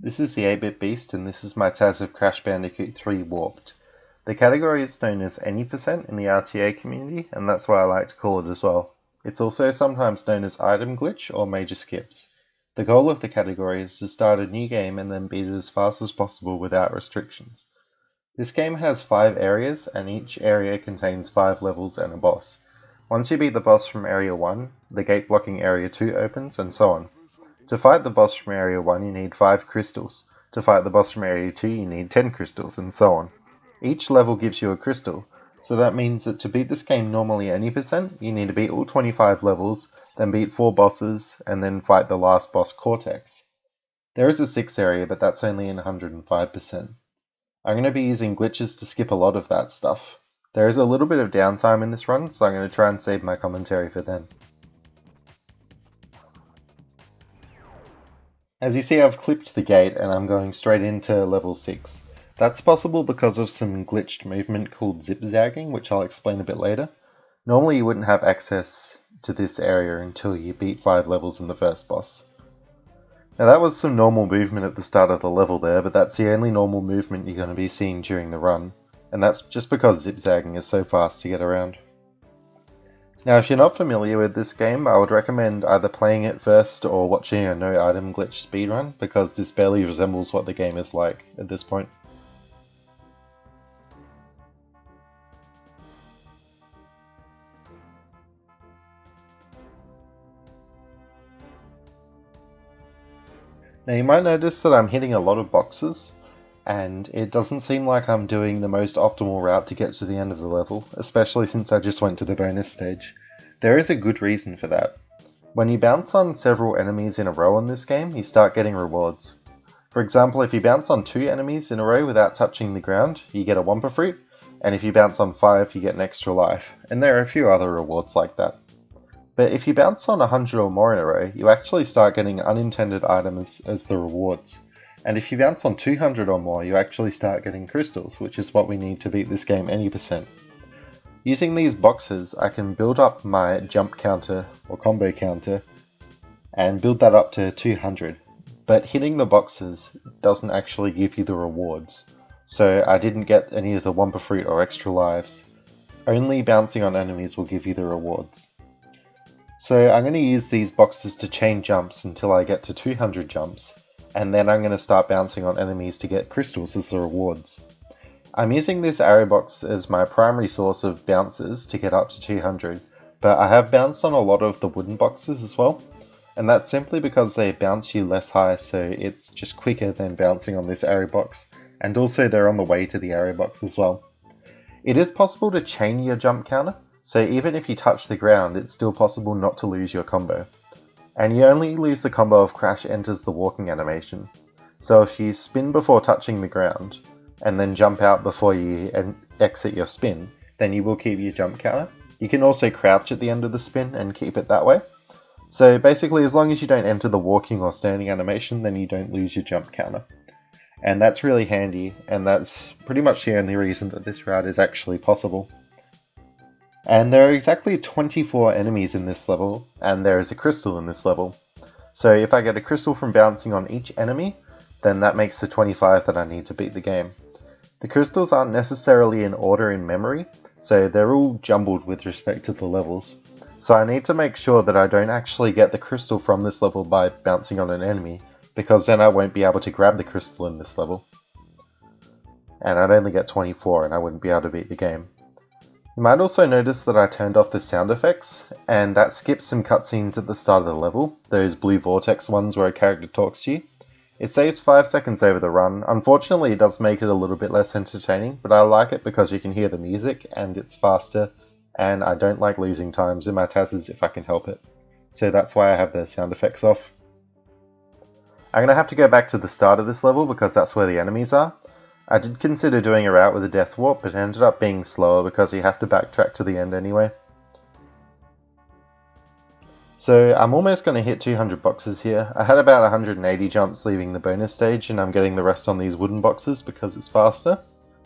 This is the 8bitbeast and this is my TAS of Crash Bandicoot 3 Warped. The category is known as any percent in the RTA community, and that's why I like to call it as well. It's also sometimes known as item glitch or major skips. The goal of the category is to start a new game and then beat it as fast as possible without restrictions. This game has 5 areas, and each area contains 5 levels and a boss. Once you beat the boss from Area 1, the gate blocking Area 2 opens, and so on. To fight the boss from Area 1 you need 5 crystals, to fight the boss from Area 2 you need 10 crystals, and so on. Each level gives you a crystal, so that means that to beat this game normally any percent, you need to beat all 25 levels, then beat 4 bosses, and then fight the last boss, Cortex. There is a 6th area, but that's only in 105%. I'm going to be using glitches to skip a lot of that stuff. There is a little bit of downtime in this run, so I'm going to try and save my commentary for then. As you see, I've clipped the gate and I'm going straight into level 6. That's possible because of some glitched movement called Jib Zagging, which I'll explain a bit later. Normally you wouldn't have access to this area until you beat 5 levels in the first boss. Now that was some normal movement at the start of the level there, but that's the only normal movement you're going to be seeing during the run, and that's just because Jib Zagging is so fast to get around. Now if you're not familiar with this game, I would recommend either playing it first or watching a no item glitch speedrun, because this barely resembles what the game is like at this point. Now you might notice that I'm hitting a lot of boxes, and it doesn't seem like I'm doing the most optimal route to get to the end of the level, especially since I just went to the bonus stage. There is a good reason for that. When you bounce on several enemies in a row in this game, you start getting rewards. For example, if you bounce on 2 enemies in a row without touching the ground, you get a Wumpa Fruit, and if you bounce on 5, you get an extra life, and there are a few other rewards like that. But if you bounce on 100 or more in a row, you actually start getting unintended items as the rewards. And if you bounce on 200 or more, you actually start getting crystals, which is what we need to beat this game any percent. Using these boxes, I can build up my jump counter, or combo counter, and build that up to 200. But hitting the boxes doesn't actually give you the rewards, so I didn't get any of the Wumpa Fruit or extra lives. Only bouncing on enemies will give you the rewards. So I'm going to use these boxes to chain jumps until I get to 200 jumps, and then I'm going to start bouncing on enemies to get crystals as the rewards. I'm using this arrow box as my primary source of bounces to get up to 200, but I have bounced on a lot of the wooden boxes as well, and that's simply because they bounce you less high, so it's just quicker than bouncing on this arrow box, and also they're on the way to the arrow box as well. It is possible to chain your jump counter, so even if you touch the ground, it's still possible not to lose your combo. And you only lose the combo if Crash enters the walking animation. So if you spin before touching the ground, and then jump out before you exit your spin, then you will keep your jump counter. You can also crouch at the end of the spin and keep it that way. So basically, as long as you don't enter the walking or standing animation, then you don't lose your jump counter. And that's really handy, and that's pretty much the only reason that this route is actually possible. And there are exactly 24 enemies in this level, and there is a crystal in this level. So if I get a crystal from bouncing on each enemy, then that makes the 25 that I need to beat the game. The crystals aren't necessarily in order in memory, so they're all jumbled with respect to the levels. So I need to make sure that I don't actually get the crystal from this level by bouncing on an enemy, because then I won't be able to grab the crystal in this level. And I'd only get 24 and I wouldn't be able to beat the game. You might also notice that I turned off the sound effects, and that skips some cutscenes at the start of the level, those blue vortex ones where a character talks to you. It saves 5 seconds over the run. Unfortunately, it does make it a little bit less entertaining, but I like it because you can hear the music and it's faster, and I don't like losing times in my TASs if I can help it. So that's why I have the sound effects off. I'm going to have to go back to the start of this level because that's where the enemies are. I did consider doing a route with a death warp, but it ended up being slower because you have to backtrack to the end anyway. So I'm almost going to hit 200 boxes here. I had about 180 jumps leaving the bonus stage, and I'm getting the rest on these wooden boxes because it's faster.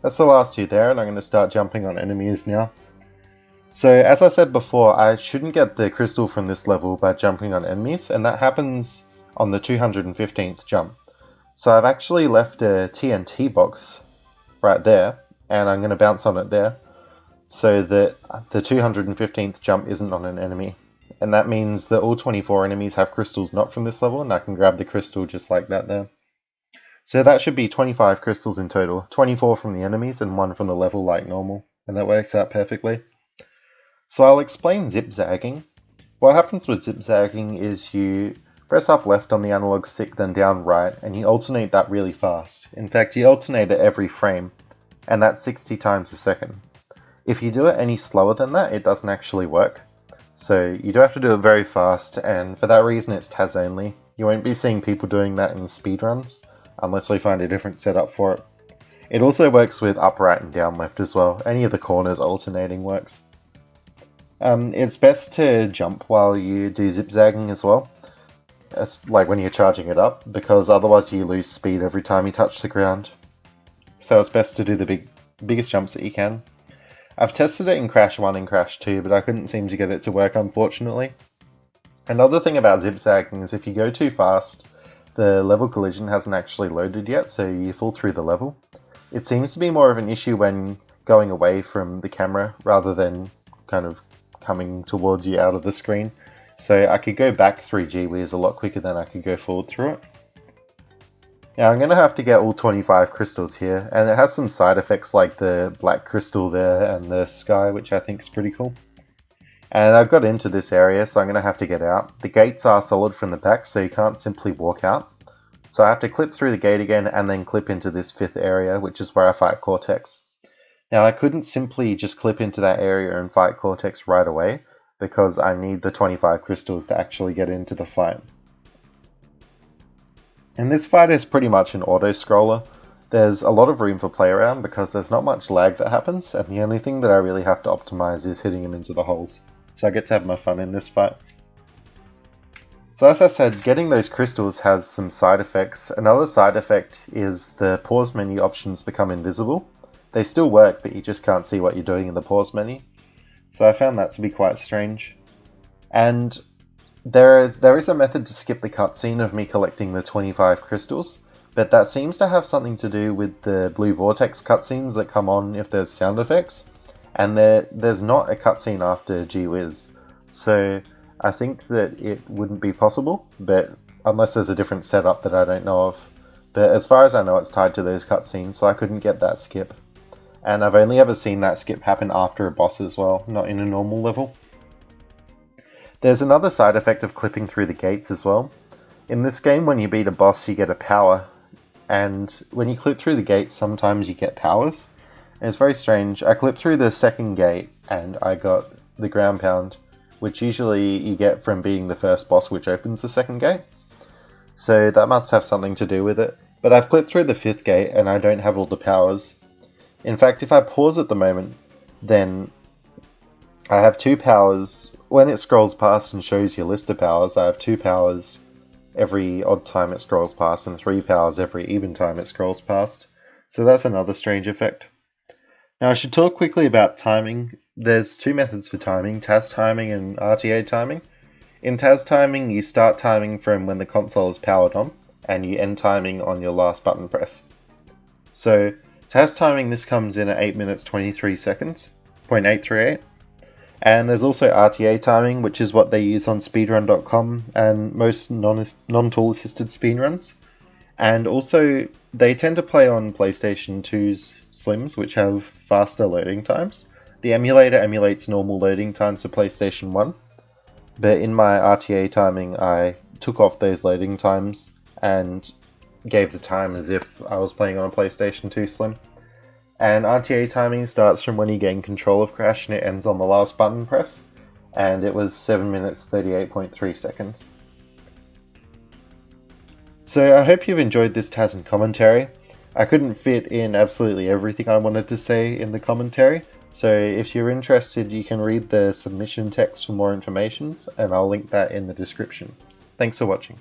That's the last 2 there, and I'm going to start jumping on enemies now. So as I said before, I shouldn't get the crystal from this level by jumping on enemies, and that happens on the 215th jump. So I've actually left a TNT box right there, and I'm going to bounce on it there, so that the 215th jump isn't on an enemy. And that means that all 24 enemies have crystals not from this level, and I can grab the crystal just like that there. So that should be 25 crystals in total, 24 from the enemies and 1 from the level like normal, and that works out perfectly. So I'll explain Zip Zagging. What happens with Zip Zagging is you press up left on the analog stick, then down right, and you alternate that really fast. In fact, you alternate it every frame, and that's 60 times a second. If you do it any slower than that, it doesn't actually work. So you do have to do it very fast, and for that reason it's TAS only. You won't be seeing people doing that in speedruns, unless we find a different setup for it. It also works with up right and down left as well. Any of the corners alternating works. It's best to jump while you do zip zagging as well, like when you're charging it up, because otherwise you lose speed every time you touch the ground. So it's best to do the biggest jumps that you can. I've tested it in Crash 1 and Crash 2, but I couldn't seem to get it to work, unfortunately. Another thing about zip zagging is if you go too fast, the level collision hasn't actually loaded yet, so you fall through the level. It seems to be more of an issue when going away from the camera rather than kind of coming towards you out of the screen. So I could go back 3 G-Wiz a lot quicker than I could go forward through it. Now I'm going to have to get all 25 crystals here, and it has some side effects like the black crystal there and the sky, which I think is pretty cool. And I've got into this area, so I'm going to have to get out. The gates are solid from the back, so you can't simply walk out. So I have to clip through the gate again and then clip into this 5th area, which is where I fight Cortex. Now I couldn't simply just clip into that area and fight Cortex right away, because I need the 25 crystals to actually get into the fight. And this fight is pretty much an auto-scroller. There's a lot of room for play around because there's not much lag that happens, and the only thing that I really have to optimize is hitting him into the holes. So I get to have my fun in this fight. So as I said, getting those crystals has some side effects. Another side effect is the pause menu options become invisible. They still work, but you just can't see what you're doing in the pause menu. So I found that to be quite strange. And there is a method to skip the cutscene of me collecting the 25 crystals, but that seems to have something to do with the Blue Vortex cutscenes that come on if there's sound effects, and there's not a cutscene after G-Wiz. So I think that it wouldn't be possible, but unless there's a different setup that I don't know of. But as far as I know, it's tied to those cutscenes, so I couldn't get that skip. And I've only ever seen that skip happen after a boss as well, not in a normal level. There's another side effect of clipping through the gates as well. In this game, when you beat a boss, you get a power, and when you clip through the gates, sometimes you get powers. And it's very strange. I clipped through the 2nd gate, and I got the ground pound, which usually you get from beating the first boss, which opens the 2nd gate. So that must have something to do with it. But I've clipped through the 5th gate, and I don't have all the powers. In fact, if I pause at the moment, then I have 2 powers. When it scrolls past and shows your list of powers, I have 2 powers every odd time it scrolls past and 3 powers every even time it scrolls past. So that's another strange effect. Now I should talk quickly about timing. There's 2 methods for timing, TAS timing and RTA timing. In TAS timing, you start timing from when the console is powered on, and you end timing on your last button press. So TAS timing, this comes in at 8 minutes 23 seconds, 0.838. And there's also RTA timing, which is what they use on speedrun.com and most non-tool assisted speedruns. And also, they tend to play on PlayStation 2's Slims, which have faster loading times. The emulator emulates normal loading times for PlayStation 1. But in my RTA timing, I took off those loading times and gave the time as if I was playing on a PlayStation 2 Slim. And RTA timing starts from when you gain control of Crash and it ends on the last button press, and it was 7 minutes 38.3 seconds. So I hope you've enjoyed this TAS and commentary. I couldn't fit in absolutely everything I wanted to say in the commentary, so if you're interested you can read the submission text for more information, and I'll link that in the description. Thanks for watching.